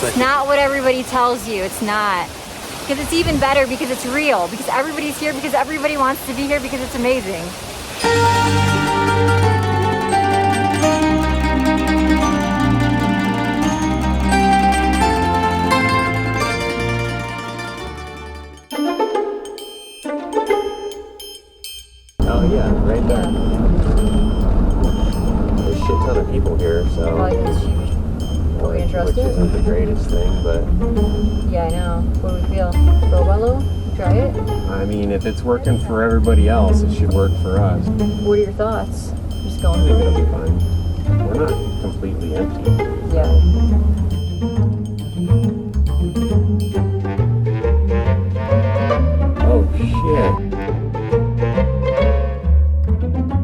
It's not what everybody tells you. It's not. Because it's even better because it's real. Because everybody's here because everybody wants to be here because it's amazing. Oh yeah, right there. There's a shit ton of people here, so... Probably because it's huge. Are we gonna trust which it? isn't the greatest thing, but... Yeah, I know. What do we feel? Throw a low? Try it? I mean, if it's working for everybody else, it should work for us. What are your thoughts? Just going I think for it'll it? be fine. We're not completely empty. Yeah. Oh, shit.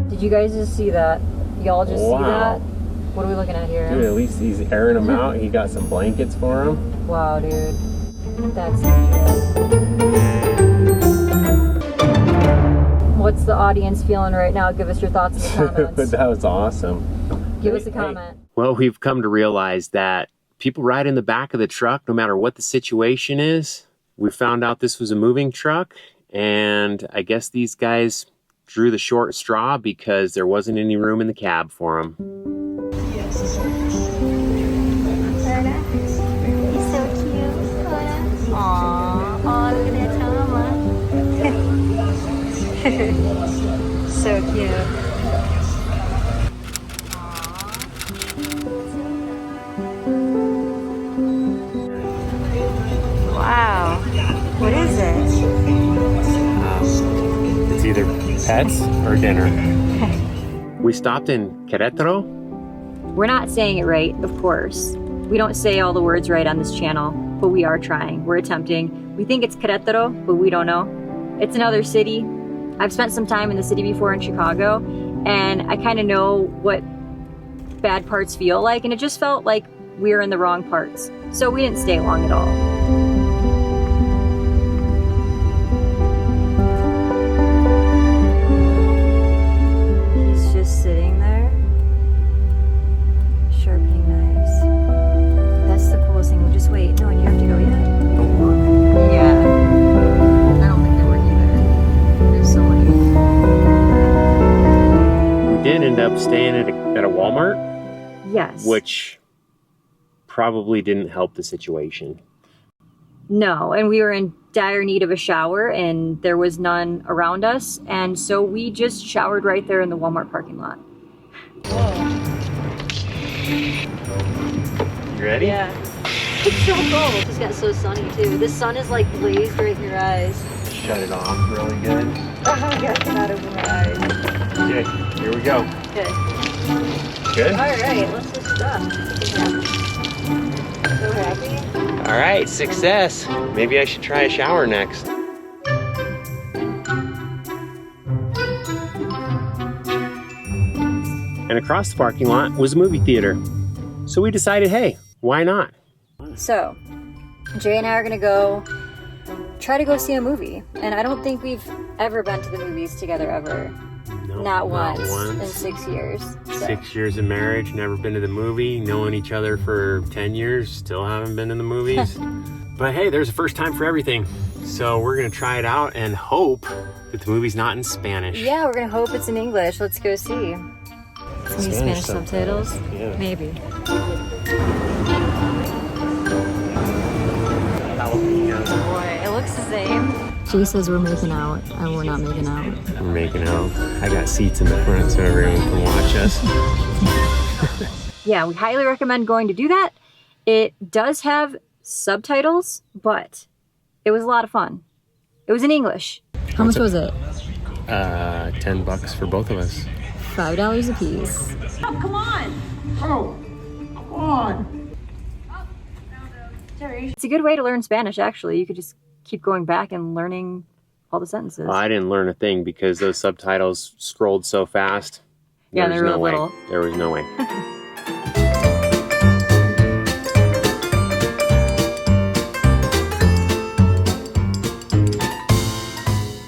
Did you guys just see that? Y'all just see Wow. that? What are we looking at here? Dude, at least he's airing them out. He got some blankets for him. Wow, dude. That's legit. What's the audience feeling right now? Give us your thoughts in the comments. That was awesome. Give us a comment. Well, we've come to realize that people ride in the back of the truck no matter what the situation is. We found out this was a moving truck, and I guess these guys drew the short straw because there wasn't any room in the cab for them. He's so cute. Aww. Oh, look at that Tama. So cute. Wow. What is it? It's either pets or dinner. We stopped in Querétaro. We're not saying it right, of course. We don't say all the words right on this channel, but we are trying. We're attempting. We think it's Querétaro, but we don't know. It's another city. I've spent some time in the city before in Chicago, and I kind of know what bad parts feel like, and it just felt like we were in the wrong parts. So we didn't stay long at all. He's just sitting there, sharpening knives. That's the coolest thing. We'll just wait. No, and you have to go yet? Yeah. I don't think they work either. There's so many. We did end up staying at a Walmart, Yes. which probably didn't help the situation. No, and we were in dire need of a shower, and there was none around us, and so we just showered right there in the Walmart parking lot. Whoa. You ready? Yeah. It's so cold. It just got so sunny, too. The sun is like blazed right in your eyes. Shut it off really good. Oh my god, I cannot open my eyes. Okay, here we go. Okay. Good? Alright, let's just stop. So happy? All right, success. Maybe I should try a shower next. And across the parking lot was a movie theater. So we decided, hey, why not? So, Jay and I are gonna try to go see a movie. And I don't think we've ever been to the movies together ever. No, Not once in 6 years. So. 6 years of marriage, never been to the movie, knowing each other for 10 years, still haven't been in the movies. But hey, there's a first time for everything. So we're gonna try it out and hope that the movie's not in Spanish. Yeah, we're gonna hope it's in English. Let's go see. Maybe Spanish subtitles? Yeah. Maybe. Boy, it looks the same. Jay says we're making out, and we're not making out. We're making out. I got seats in the front so everyone can watch us. Yeah, we highly recommend going to do that. It does have subtitles, but it was a lot of fun. It was in English. How much was it? $10 for both of us. $5 a piece. Oh, come on! Oh, come on! It's a good way to learn Spanish, actually. You could just keep going back and learning all the sentences. Well, I didn't learn a thing because those subtitles scrolled so fast. Yeah, There was they were no way. little. There was no way.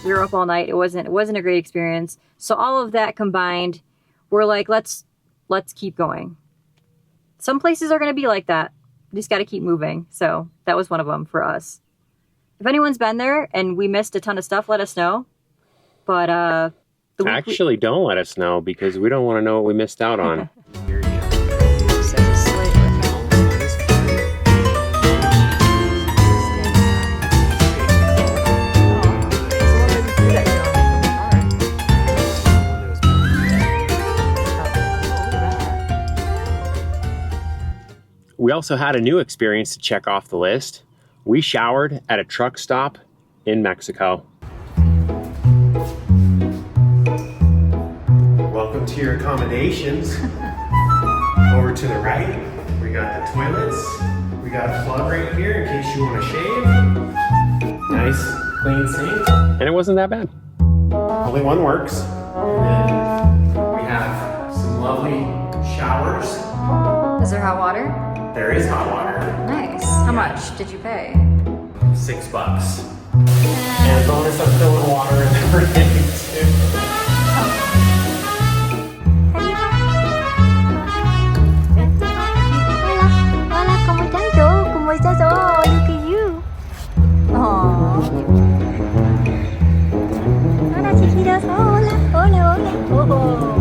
We were up all night. It wasn't a great experience. So all of that combined, we're like, let's keep going. Some places are going to be like that. We just got to keep moving. So that was one of them for us. If anyone's been there and we missed a ton of stuff, let us know. But actually, don't let us know because we don't want to know what we missed out on. We also had a new experience to check off the list. We showered at a truck stop in Mexico. Welcome to your accommodations. Over to the right, we got the toilets. We got a plug right here in case you want to shave. Nice, clean sink. And it wasn't that bad. Only one works. And then we have some lovely showers. Is there hot water? There is hot water. Nice. How much did you pay? $6. And bonus, I'm filling water in the ring too. Hola, ¿cómo estás? ¿Cómo estás? Oh, look at you. Oh. Hola, chiquitos. Hola, hola, hola. Oh.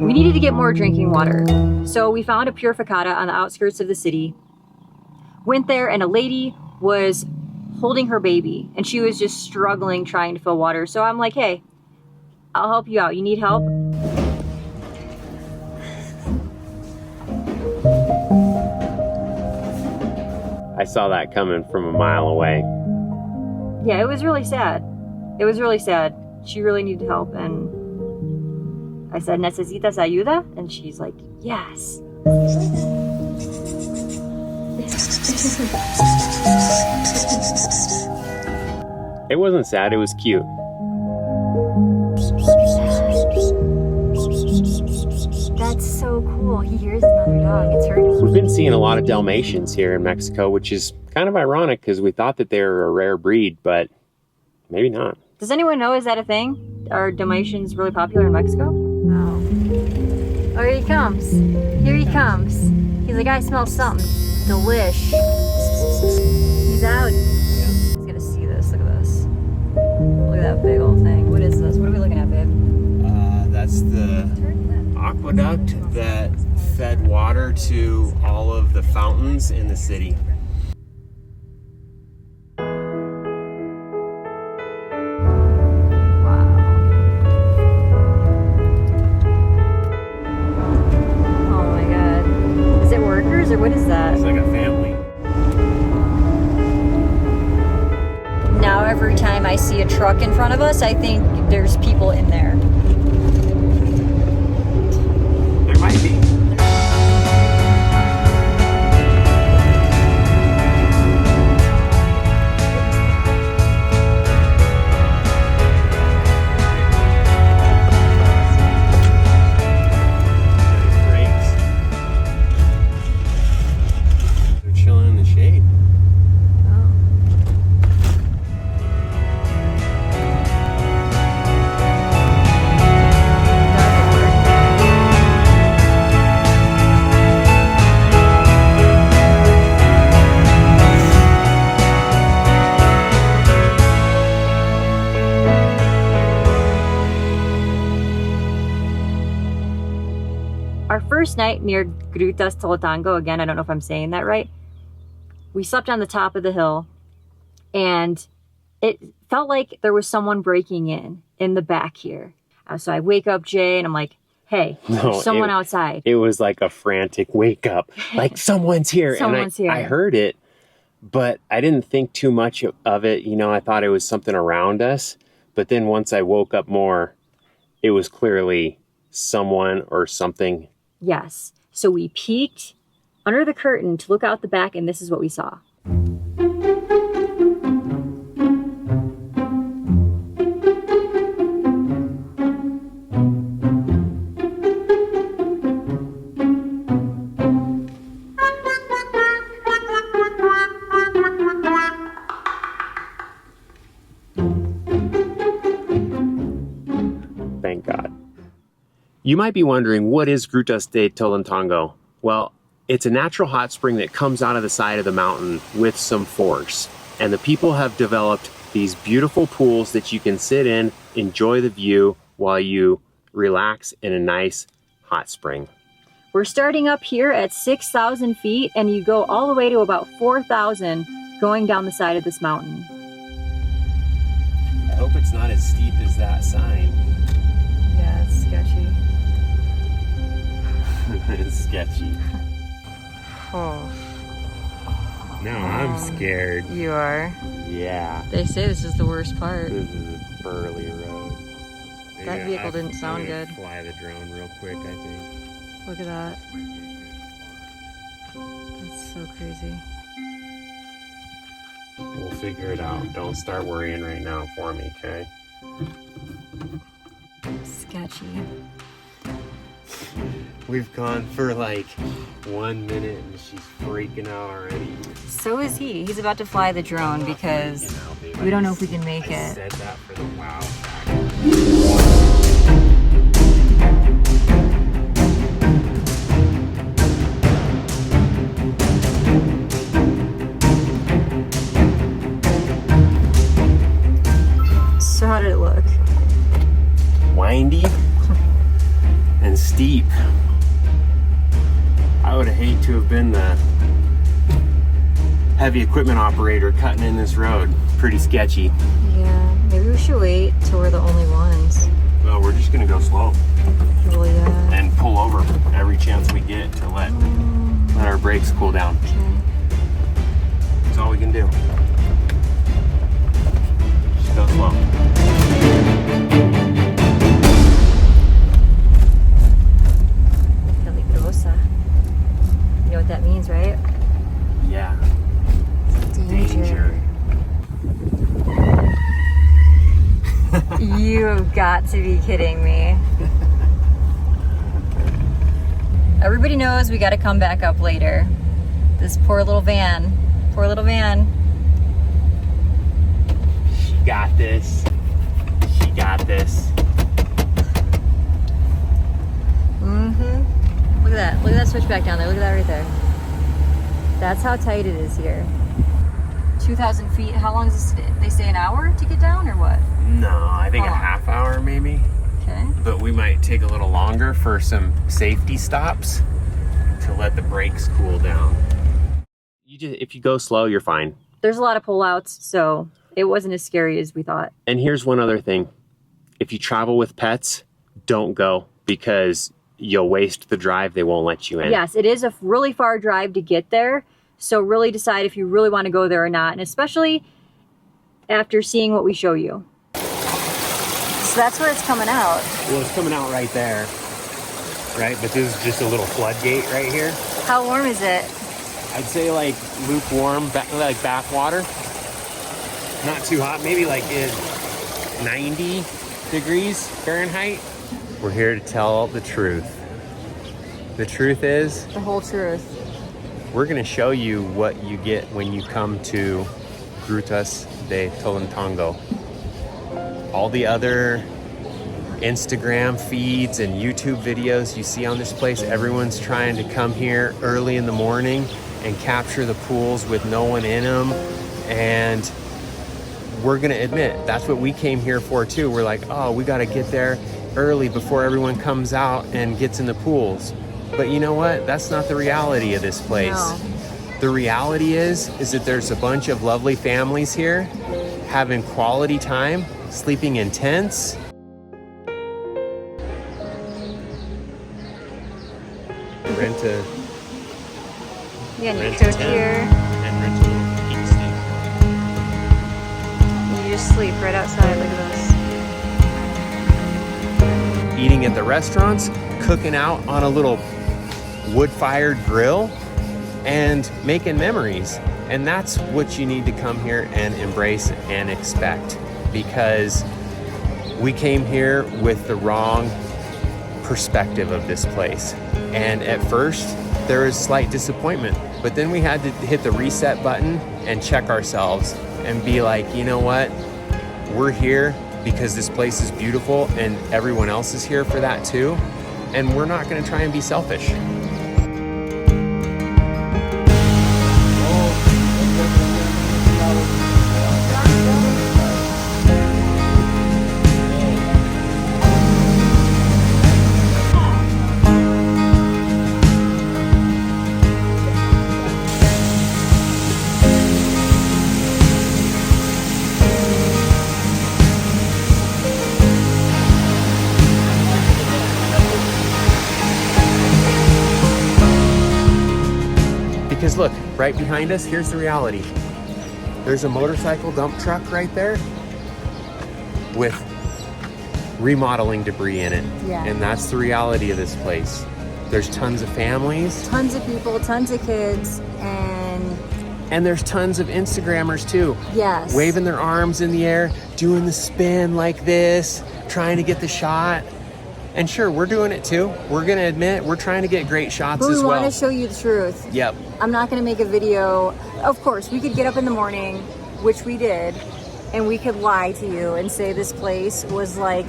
We needed to get more drinking water. So we found a purificata on the outskirts of the city. Went there and a lady was holding her baby and she was just struggling trying to fill water. So I'm like, hey, I'll help you out. You need help? I saw that coming from a mile away. Yeah, it was really sad. It was really sad. She really needed help and I said, ¿necesitas ayuda? And she's like, yes. It wasn't sad, it was cute. That's so cool. He hears another dog. It's hurting. We've been seeing a lot of Dalmatians here in Mexico, which is kind of ironic because we thought that they were a rare breed, but maybe not. Does anyone know, is that a thing? Are Dalmatians really popular in Mexico? Oh. Oh, here he comes. Here he comes. He's like, I smell something. Delish. He's out. He's gonna see this. Look at this. Look at that big old thing. What is this? What are we looking at, babe? That's the aqueduct that fed water to all of the fountains in the city. Or what is that? It's like a family. Now every time I see a truck in front of us, I think there's people in there. There might be. Our first night near Grutas Tolantongo, again, I don't know if I'm saying that right, we slept on the top of the hill and it felt like there was someone breaking in the back here. So I wake up Jay and I'm like, hey, there's someone outside. It was like a frantic wake up, like someone's here. Someone's here. I heard it, but I didn't think too much of it. You know, I thought it was something around us. But then once I woke up more, it was clearly someone or something. Yes. So we peeked under the curtain to look out the back, and this is what we saw. Thank God. You might be wondering, what is Grutas de Tolantongo? Well, It's a natural hot spring that comes out of the side of the mountain with some force. And the people have developed these beautiful pools that you can sit in, enjoy the view while you relax in a nice hot spring. We're starting up here at 6,000 feet and you go all the way to about 4,000 going down the side of this mountain. I hope it's not as steep as that sign. Yeah, it's sketchy. It's sketchy. Oh. No, I'm scared. You are? Yeah. They say this is the worst part. This is a Burley road. That vehicle didn't sound good. Fly the drone real quick, I think. Look at that. That's so crazy. We'll figure it out. Don't start worrying right now for me, okay? Sketchy. We've gone for like 1 minute and she's freaking out already. So is he. He's about to fly the drone because we don't know if we can make I it. said that for the wow factor. So how did it look? Windy and steep. I would hate to have been the heavy equipment operator cutting in this road. Pretty sketchy. Yeah, maybe we should wait till we're the only ones. Well, we're just gonna go slow Well, yeah. and pull over every chance we get to let our brakes cool down. Okay. That's all we can do. Just go slow. Peligrosa. You know what that means, right? Yeah. Danger. You've got to be kidding me. Everybody knows we got to come back up later. This poor little van. Poor little van. She got this. She got this. Mm-hmm. Look at that. Look at that switchback down there. Look at that right there. That's how tight it is here. 2,000 feet. How long is this? They say an hour to get down or what? No, I think How a long? half hour maybe. Okay. But we might take a little longer for some safety stops to let the brakes cool down. If you go slow, you're fine. There's a lot of pullouts, so it wasn't as scary as we thought. And here's one other thing. If you travel with pets, don't go because you'll waste the drive. They won't let you in. Yes, it is a really far drive to get there. So really decide if you really want to go there or not. And especially after seeing what we show you. So that's where it's coming out. Well, it's coming out right there. Right? But this is just a little floodgate right here. How warm is it? I'd say like lukewarm, like backwater. Not too hot, maybe like 90 degrees Fahrenheit. We're here to tell the truth. The truth is, The whole truth. we're gonna show you what you get when you come to Grutas de Tolantongo. All the other Instagram feeds and YouTube videos you see on this place, everyone's trying to come here early in the morning and capture the pools with no one in them. And we're gonna admit, that's what we came here for too. We're like, oh, we gotta get there early before everyone comes out and gets in the pools. But you know what? That's not the reality of this place. No. The reality is that there's a bunch of lovely families here having quality time, sleeping in tents. Rent a Yeah, and you rent a cook tent here. and rent a little kick You just sleep right outside. Look at this. eating at the restaurants, cooking out on a little wood-fired grill, and making memories. And that's what you need to come here and embrace and expect, because we came here with the wrong perspective of this place. And at first, there was slight disappointment, but then we had to hit the reset button and check ourselves and be like, you know what? We're here because this place is beautiful and everyone else is here for that too. And we're not gonna try and be selfish. Because look, right behind us, here's the reality. There's a motorcycle dump truck right there with remodeling debris in it. Yeah. And that's the reality of this place. There's tons of families. Tons of people, tons of kids, And there's tons of Instagrammers too. yes. Waving their arms in the air, doing the spin like this, trying to get the shot. And sure, we're doing it too. We're gonna admit, we're trying to get great shots But we as well. want to show you the truth. Yep. I'm not going to make a video. Of course, we could get up in the morning, which we did, and we could lie to you and say this place was like,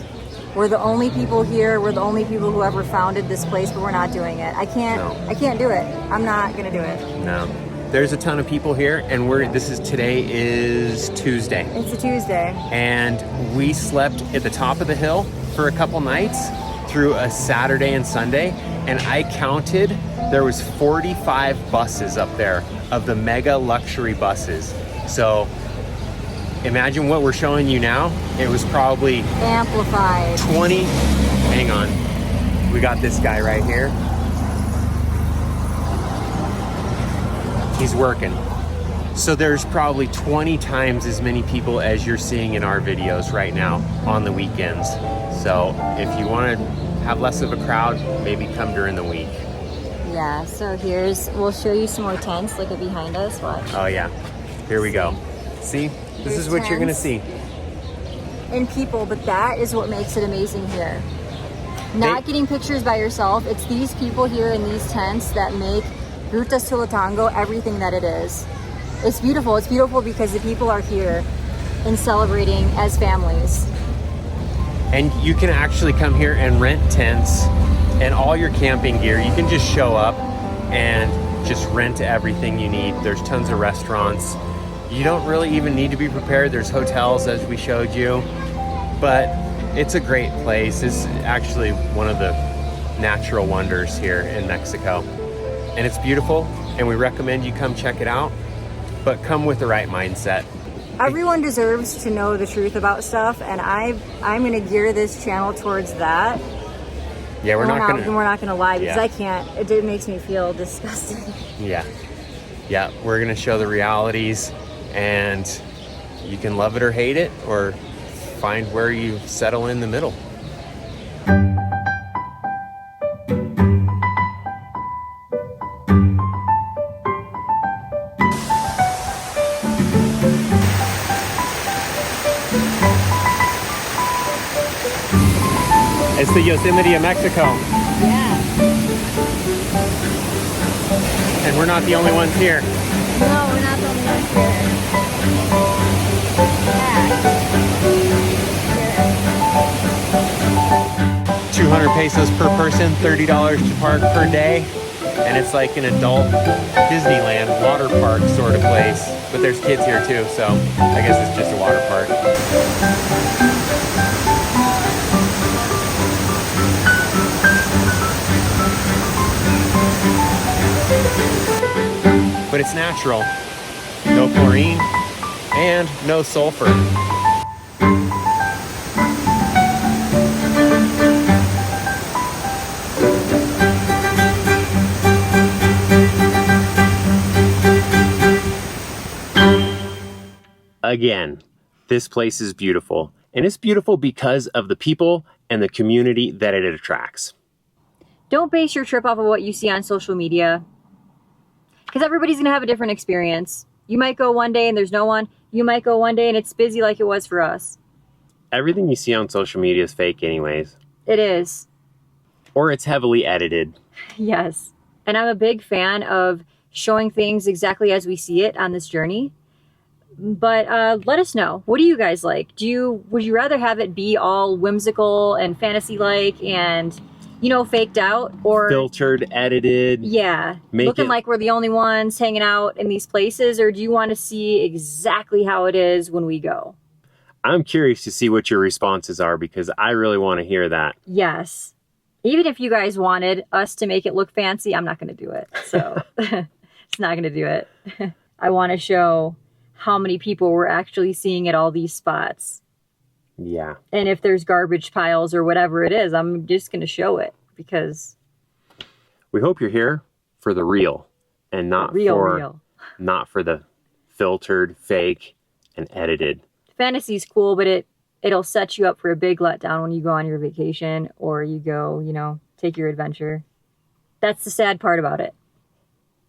we're the only people here, we're the only people who ever founded this place, but we're not doing it. I can't do it. I'm not going to do it. No. There's a ton of people here, and today is Tuesday. It's a Tuesday. And we slept at the top of the hill for a couple nights through a Saturday and Sunday, and I counted, there was 45 buses up there of the mega luxury buses. So imagine what we're showing you now. It was probably Amplified. 20, hang on. We got this guy right here. He's working. So there's probably 20 times as many people as you're seeing in our videos right now on the weekends. So if you want to have less of a crowd, maybe come during the week. Yeah, so we'll show you some more tents. Look at behind us, watch. Oh yeah, here we go. See, this is what you're gonna see. And people, but that is what makes it amazing here. Not getting pictures by yourself, it's these people here in these tents that make Grutas Tolantongo everything that it is. It's beautiful. It's beautiful because the people are here and celebrating as families. And you can actually come here and rent tents and all your camping gear. You can just show up and just rent everything you need. There's tons of restaurants. You don't really even need to be prepared. There's hotels, as we showed you, but it's a great place. It's actually one of the natural wonders here in Mexico. And it's beautiful, and we recommend you come check it out, but come with the right mindset. Everyone deserves to know the truth about stuff, and I'm gonna gear this channel towards that. Yeah, we're not gonna lie, because Yeah. I can't. It makes me feel disgusted. Yeah, we're gonna show the realities, and you can love it or hate it, or find where you settle in the middle. It's the Yosemite of Mexico. Yeah. And we're not the only ones here. No, we're not the only ones here. Yeah. 200 pesos per person, $30 to park per day. And it's like an adult Disneyland water park sort of place. But there's kids here too, so I guess it's just a water park. But it's natural. No chlorine and no sulfur. Again, this place is beautiful, and it's beautiful because of the people and the community that it attracts. Don't base your trip off of what you see on social media, because everybody's gonna have a different experience. You might go one day and there's no one. You might go one day and it's busy like it was for us. Everything you see on social media is fake anyways. It is. Or it's heavily edited. Yes. And I'm a big fan of showing things exactly as we see it on this journey. But let us know. What do you guys like? Would you rather have it be all whimsical and fantasy-like and, you know, faked out, or filtered, edited? Yeah, looking like we're the only ones hanging out in these places, or do you want to see exactly how it is when we go? I'm curious to see what your responses are, because I really want to hear that. Yes. Even if you guys wanted us to make it look fancy, I'm not going to do it. So it's not going to do it. I want to show how many people we're actually seeing at all these spots. Yeah. And if there's garbage piles or whatever it is, I'm just going to show it, because we hope you're here for the real and not real. Not for the filtered, fake, and edited. Fantasy's cool, but it'll set you up for a big letdown when you go on your vacation or you go, you know, take your adventure. That's the sad part about it.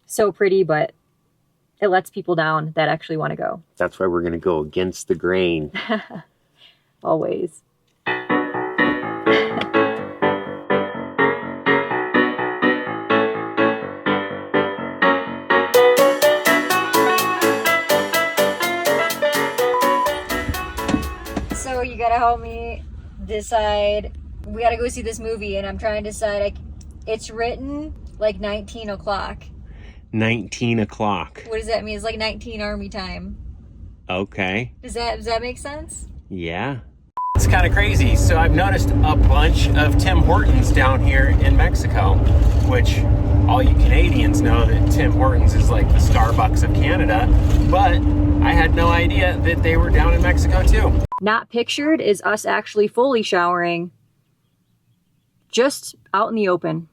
So pretty, but it lets people down that actually want to go. That's why we're going to go against the grain. Always. So you gotta help me decide. We gotta go see this movie, and I'm trying to decide. It's written like 19 o'clock. 19 o'clock. What does that mean? It's like 19 Army time. Okay. Does that make sense? Yeah. It's kind of crazy. So I've noticed a bunch of Tim Hortons down here in Mexico, which all you Canadians know that Tim Hortons is like the Starbucks of Canada, but I had no idea that they were down in Mexico too. Not pictured is us actually fully showering just out in the open.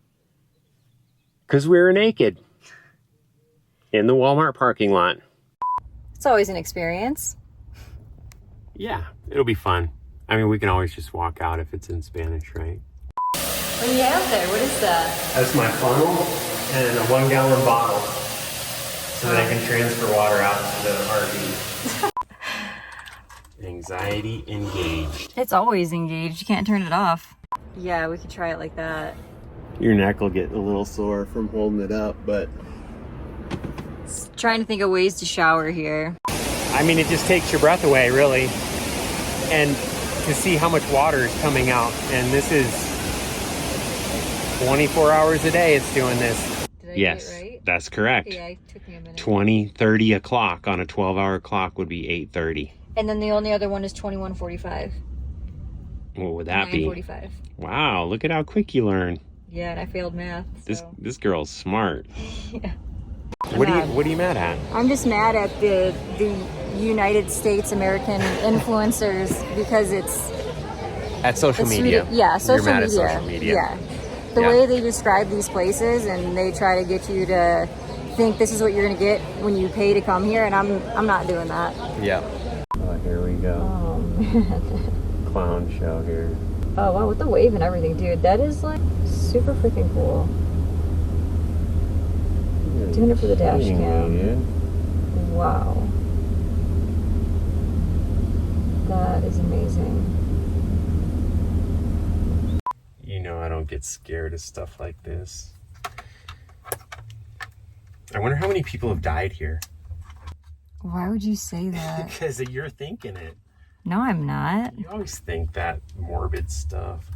Because we were naked in the Walmart parking lot. It's always an experience. Yeah, it'll be fun. I mean, we can always just walk out if it's in Spanish, right? What do you have there? What is that? That's my funnel and a 1 gallon bottle so that I can transfer water out to the RV. Anxiety engaged. It's always engaged. You can't turn it off. Yeah, we could try it like that. Your neck will get a little sore from holding it up, but... Trying to think of ways to shower here. I mean, it just takes your breath away, really. And to see how much water is coming out. And this is 24 hours a day it's doing this. Did I Yes, get it right? that's correct. Yeah, it took me a minute. 20:30 o'clock on a 12-hour clock would be 8:30. And then the only other one is 21:45. What would that be? 9:45. Wow, look at how quick you learn. Yeah, and I failed math. So. This girl's smart. Yeah. What are you mad at? I'm just mad at the United States American influencers because it's At social media. Yeah, social You're mad media. at social media. Yeah. The way they describe these places and they try to get you to think this is what you're gonna get when you pay to come here, and I'm not doing that. Yeah. Oh, here we go. Oh man. Clown show here. Oh wow, with the wave and everything, dude. That is like super freaking cool. Doing it for the dash cam. Wow. That is amazing. You know I don't get scared of stuff like this. I wonder how many people have died here. Why would you say that? Because you're thinking it. No, I'm not. You always think that morbid stuff.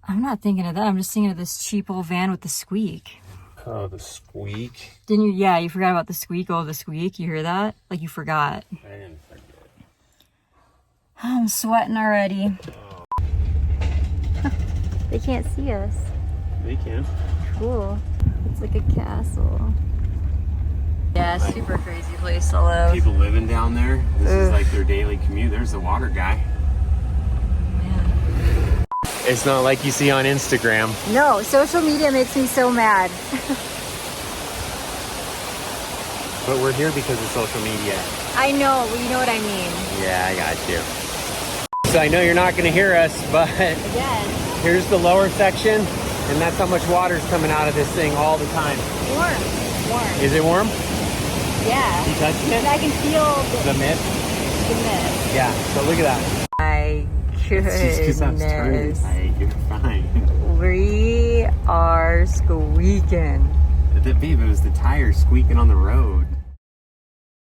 I'm not thinking of that. I'm just thinking of this cheap old van with the squeak. Oh, the squeak. Didn't you? Yeah, you forgot about the squeak. Oh, the squeak. You hear that? Like you forgot. I didn't forget. I'm sweating already. Oh. They can't see us. They can. Cool. It's like a castle. Yeah, super crazy place to live. People living down there. This is like their daily commute. There's the water guy. Man. It's not like you see on Instagram. No, social media makes me so mad. But we're here because of social media. I know, you know what I mean. Yeah, I got you. So I know you're not going to hear us, but Again. here's the lower section, and that's how much water's coming out of this thing all the time. Warm. Is it warm? Yeah. You touching it? I can feel The mist? the mist. Yeah, so look at that. My goodness. Hey, you're fine. We are squeaking. Babe, it was the tires squeaking on the road.